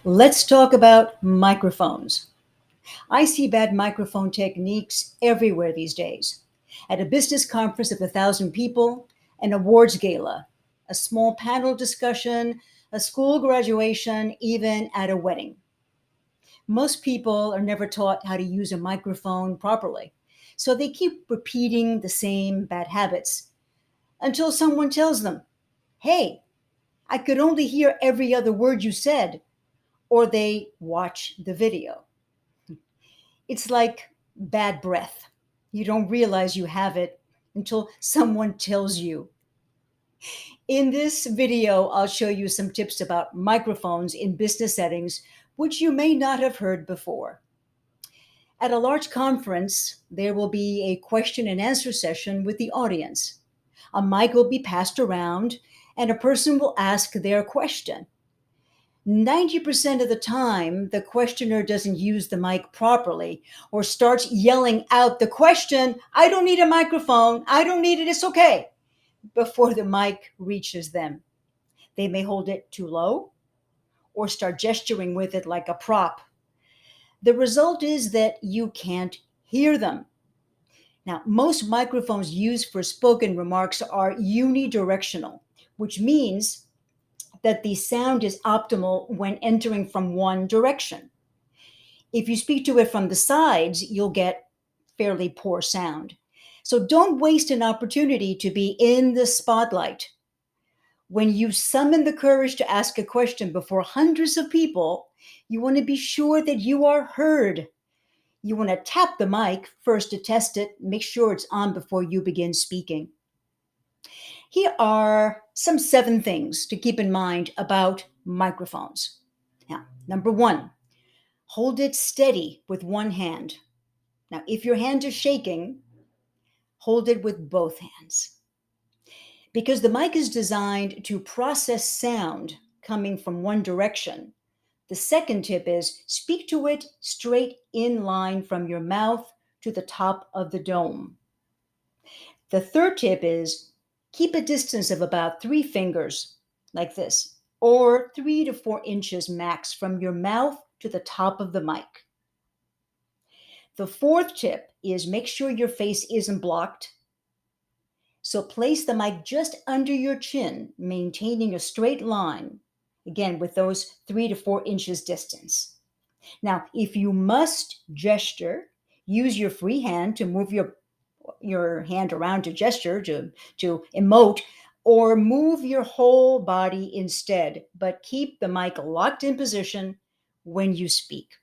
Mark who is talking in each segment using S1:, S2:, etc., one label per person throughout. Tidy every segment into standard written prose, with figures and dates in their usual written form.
S1: Let's talk about microphones. I see bad microphone techniques everywhere these days. At a business conference of 1,000 people, an awards gala, a small panel discussion, a school graduation, even at a wedding. Most people are never taught how to use a microphone properly, so they keep repeating the same bad habits until someone tells them, "Hey, I could only hear every other word you said," or they watch the video. It's like bad breath. You don't realize you have it until someone tells you. In this video, I'll show you some tips about microphones in business settings, which you may not have heard before. At a large conference, there will be a question and answer session with the audience. A mic will be passed around, and a person will ask their question. 90% of the time, the questioner doesn't use the mic properly or starts yelling out the question, "I don't need a microphone. I don't need it. It's okay," before the mic reaches them. They may hold it too low or start gesturing with it like a prop. The result is that you can't hear them. Now, most microphones used for spoken remarks are unidirectional, which means that the sound is optimal when entering from one direction. If you speak to it from the sides, you'll get fairly poor sound. So don't waste an opportunity to be in the spotlight. When you summon the courage to ask a question before hundreds of people, you want to be sure that you are heard. You want to tap the mic first to test it, make sure it's on before you begin speaking. Here are some 7 things to keep in mind about microphones. Now, number 1, hold it steady with one hand. Now, if your hand is shaking, hold it with both hands. Because the mic is designed to process sound coming from one direction, the second tip is speak to it straight in line from your mouth to the top of the dome. The third tip is keep a distance of about 3 fingers, like this, or 3 to 4 inches max from your mouth to the top of the mic. The fourth tip is make sure your face isn't blocked. So place the mic just under your chin, maintaining a straight line, again, with those 3 to 4 inches distance. Now, if you must gesture, use your free hand to move your hand around to gesture, to emote, or move your whole body instead, but keep the mic locked in position when you speak.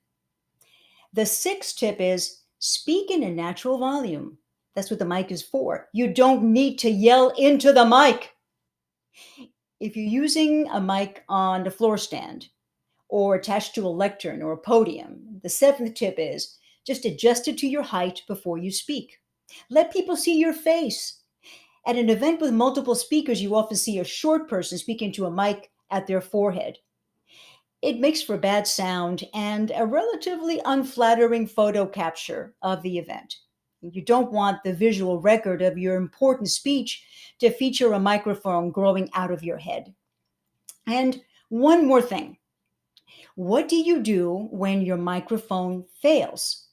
S1: The sixth tip is speak in a natural volume. That's what the mic is for. You don't need to yell into the mic. If you're using a mic on the floor stand or attached to a lectern or a podium, the seventh tip is just adjust it to your height before you speak. Let people see your face. At an event with multiple speakers, you often see a short person speaking to a mic at their forehead. It makes for bad sound and a relatively unflattering photo capture of the event. You don't want the visual record of your important speech to feature a microphone growing out of your head. And one more thing. What do you do when your microphone fails?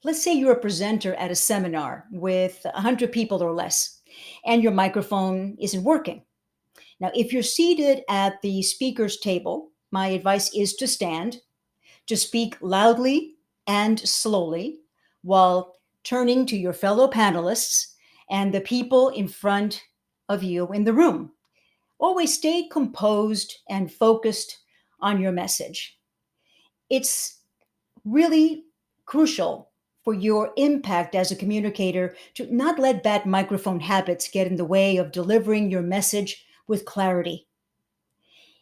S1: Let's say you're a presenter at a seminar with 100 people or less, and your microphone isn't working. Now, if you're seated at the speaker's table, my advice is to stand, to speak loudly and slowly while turning to your fellow panelists and the people in front of you in the room. Always stay composed and focused on your message. It's really crucial for your impact as a communicator to not let bad microphone habits get in the way of delivering your message with clarity.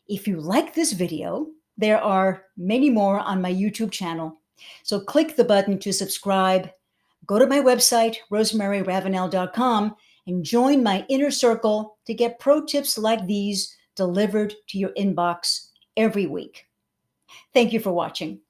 S1: If you like this video, there are many more on my YouTube channel. So click the button to subscribe, go to my website, rosemaryravenel.com, and join my inner circle to get pro tips like these delivered to your inbox every week. Thank you for watching.